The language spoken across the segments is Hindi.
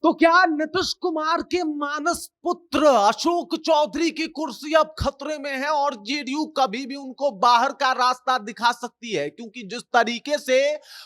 तो क्या नीतीश कुमार के मानस पुत्र अशोक चौधरी की कुर्सी अब खतरे में है और जेडीयू कभी भी उनको बाहर का रास्ता दिखा सकती है? क्योंकि जिस तरीके से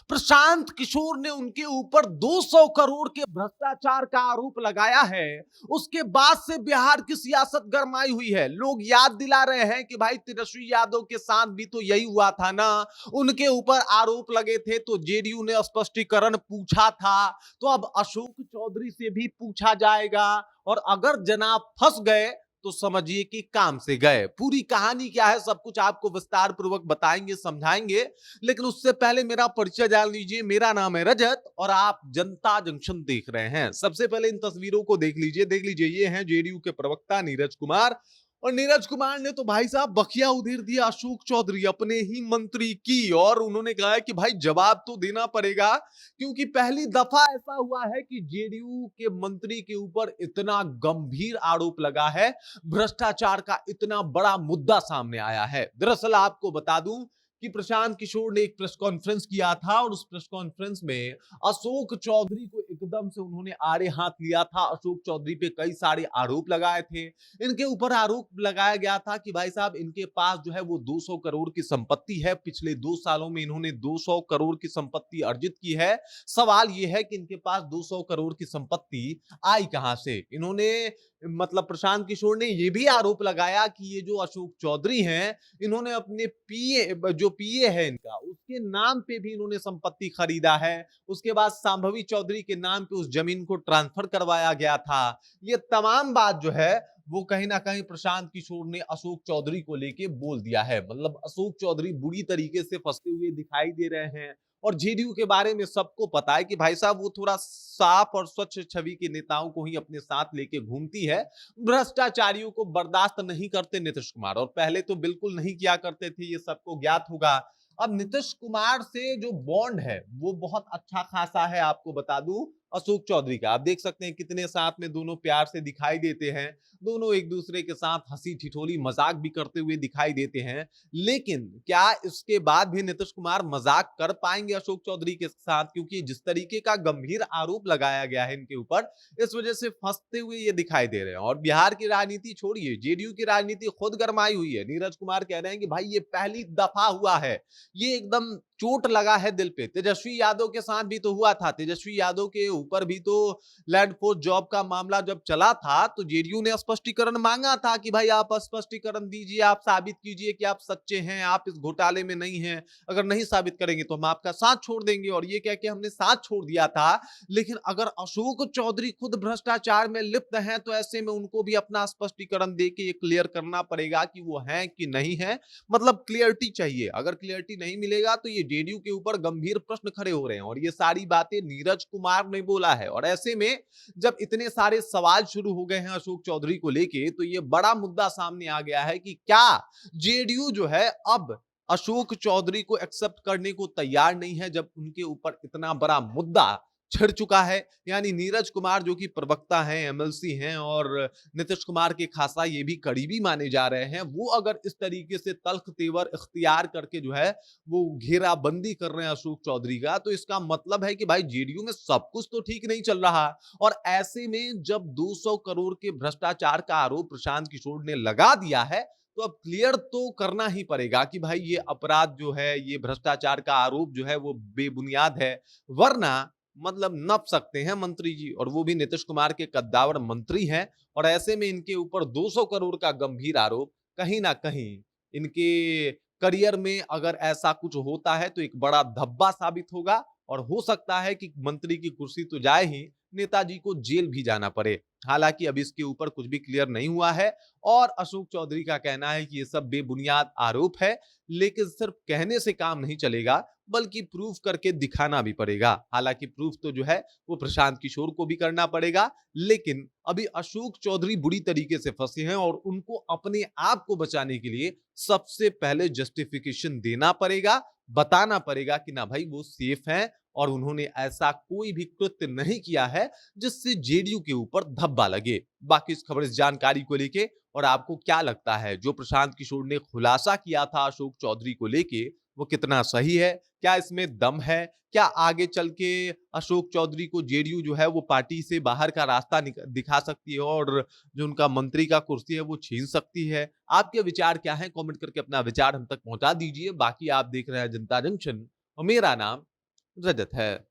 प्रशांत किशोर ने उनके ऊपर 200 करोड़ के भ्रष्टाचार का आरोप लगाया है, उसके बाद से बिहार की सियासत गरमाई हुई है। लोग याद दिला रहे हैं कि भाई तेजस्वी यादव के साथ भी तो यही हुआ था ना, उनके ऊपर आरोप लगे थे तो जेडीयू ने स्पष्टीकरण पूछा था, तो अब अशोक चौधरी से भी पूछा जाएगा। और अगर जनाब फंस गए तो समझिए कि काम से गए। पूरी कहानी क्या है सब कुछ आपको विस्तार पूर्वक बताएंगे, समझाएंगे, लेकिन उससे पहले मेरा परिचय जान लीजिए। मेरा नाम है रजत और आप जनता जंक्शन देख रहे हैं। सबसे पहले इन तस्वीरों को देख लीजिए ये हैं जेडीयू के प्रवक्ता नीरज कुमार। और नीरज कुमार ने तो भाई साहब बखिया उधेर दिया अशोक चौधरी अपने ही मंत्री की, और उन्होंने कहा है कि भाई जवाब तो देना पड़ेगा, क्योंकि पहली दफा ऐसा हुआ है कि जेडीयू के मंत्री के ऊपर इतना गंभीर आरोप लगा है, भ्रष्टाचार का इतना बड़ा मुद्दा सामने आया है। दरअसल आपको बता दूं कि प्रशांत किशोर ने एक प्रेस कॉन्फ्रेंस किया था और उस प्रेस कॉन्फ्रेंस में अशोक चौधरी को एकदम से उन्होंने आड़े हाथ लिया था। अशोक चौधरी पे कई सारे आरोप लगाए थे। इनके ऊपर आरोप लगाया गया था कि भाई साहब इनके पास जो है वो 200 करोड़ की संपत्ति है। पिछले 2 सालों में इन्होंने 200 करोड़ की संपत्ति अर्जित की है। सवाल यह है कि इनके पास 200 करोड़ की संपत्ति आई कहां से? इन्होंने मतलब प्रशांत किशोर ने यह भी आरोप लगाया कि ये जो अशोक चौधरी हैं, इन्होंने अपने जो पीए है इनका, उसके नाम पे भी इन्होंने संपत्ति खरीदा है। उसके बाद संभवी चौधरी के नाम पे उस जमीन को ट्रांसफर करवाया गया था। ये तमाम बात जो है वो कहीं ना कहीं प्रशांत किशोर ने अशोक चौधरी को लेके बोल दिया है। मतलब अशोक चौधरी बुरी तरीके से फंसते हुए दिखाई दे रहे हैं। और जेडीयू के बारे में सबको पता है कि भाई साहब वो थोड़ा साफ और स्वच्छ छवि के नेताओं को ही अपने साथ लेके घूमती है। भ्रष्टाचारियों को बर्दाश्त नहीं करते नीतीश कुमार, और पहले तो बिल्कुल नहीं किया करते थे, ये सबको ज्ञात होगा। अब नीतीश कुमार से जो बॉन्ड है वो बहुत अच्छा खासा है। आपको बता दूं अशोक चौधरी का, आप देख सकते हैं कितने साथ में दोनों प्यार से दिखाई देते हैं। दोनों एक दूसरे के साथ हंसी ठिठोली मजाक भी करते हुए दिखाई देते हैं। लेकिन क्या इसके बाद भी नीतीश कुमार मजाक कर पाएंगे अशोक चौधरी के साथ? क्योंकि जिस तरीके का गंभीर आरोप लगाया गया है इनके ऊपर, इस वजह से फंसते हुए ये दिखाई दे रहे हैं। और बिहार की राजनीति छोड़िए, जेडीयू की राजनीति खुद गरमाई हुई है। नीरज कुमार कह रहे हैं कि भाई ये पहली दफा हुआ है, ये एकदम चोट लगा है दिल पे। तेजस्वी यादव के साथ भी तो हुआ था। तेजस्वी यादव के ऊपर भी तो लैंड फोर्स जॉब का मामला जब चला था तो जेडीयू ने स्पष्टीकरण मांगा था कि भाई आप स्पष्टीकरण दीजिए, आप साबित कीजिए कि आप सच्चे हैं, आप इस घोटाले में नहीं हैं। अगर नहीं साबित करेंगे तो हम आपका साथ छोड़ देंगे, और ये कह के हमने साथ छोड़ दिया था। लेकिन अगर अशोक चौधरी खुद भ्रष्टाचार में लिप्त हैं तो ऐसे में उनको भी अपना स्पष्टीकरण दे के ये क्लियर करना पड़ेगा कि वो हैं कि नहीं है। मतलब क्लियरिटी चाहिए। अगर क्लियरिटी नहीं मिलेगा तो ये जेडीयू के ऊपर गंभीर प्रश्न खड़े हो रहे हैं, और ये सारी बातें नीरज कुमार ने बोला है। और ऐसे में जब इतने सारे सवाल शुरू हो गए हैं अशोक चौधरी को लेके, तो ये बड़ा मुद्दा सामने आ गया है कि क्या जेडीयू जो है अब अशोक चौधरी को एक्सेप्ट करने को तैयार नहीं है, जब उनके ऊपर इतना बड़ा मुद्दा छिड़ चुका है। यानी नीरज कुमार जो कि प्रवक्ता हैं, एमएलसी हैं, और नीतीश कुमार के खासा ये भी करीबी माने जा रहे हैं, वो अगर इस तरीके से तल्ख तेवर इख्तियार करके जो है वो घेराबंदी कर रहे हैं अशोक चौधरी का, तो इसका मतलब है कि भाई जेडीयू में सब कुछ तो ठीक नहीं चल रहा। और ऐसे में जब 200 करोड़ के भ्रष्टाचार का आरोप प्रशांत किशोर ने लगा दिया है, तो अब क्लियर तो करना ही पड़ेगा कि भाई ये अपराध जो है, ये भ्रष्टाचार का आरोप जो है वो बेबुनियाद है। वरना मतलब नप सकते हैं मंत्री जी, और वो भी नीतीश कुमार के कद्दावर मंत्री हैं। और ऐसे में इनके ऊपर 200 करोड़ का गंभीर आरोप कहीं ना कहीं इनके करियर में अगर ऐसा कुछ होता है तो एक बड़ा धब्बा साबित होगा, और हो सकता है कि मंत्री की कुर्सी तो जाए ही, नेताजी को जेल भी जाना पड़े। हालांकि अब इसके ऊपर कुछ भी क्लियर नहीं हुआ है, और अशोक चौधरी का कहना है कि ये सब बेबुनियाद आरोप है। लेकिन सिर्फ कहने से काम नहीं चलेगा, बल्कि प्रूफ करके दिखाना भी पड़ेगा। हालांकि प्रूफ तो जो है वो प्रशांत किशोर को भी करना पड़ेगा, लेकिन अभी अशोक चौधरी बुरी तरीके से फंसे हैं, और उनको अपने आप को बचाने के लिए सबसे पहले जस्टिफिकेशन देना पड़ेगा, बताना पड़ेगा कि ना भाई वो सेफ हैं, और उन्होंने ऐसा कोई भी कृत्य नहीं किया है जिससे जेडीयू के ऊपर धब्बा लगे। बाकी इस खबर, इस जानकारी को लेके और आपको क्या लगता है, जो प्रशांत किशोर ने खुलासा किया था अशोक चौधरी को लेके, वो कितना सही है? क्या इसमें दम है? क्या आगे चल के अशोक चौधरी को जेडीयू जो है वो पार्टी से बाहर का रास्ता दिखा सकती है और जो उनका मंत्री का कुर्सी है वो छीन सकती है? आपके विचार क्या हैं? कमेंट करके अपना विचार हम तक पहुंचा दीजिए। बाकी आप देख रहे हैं जनता जंक्शन और मेरा नाम रजत है।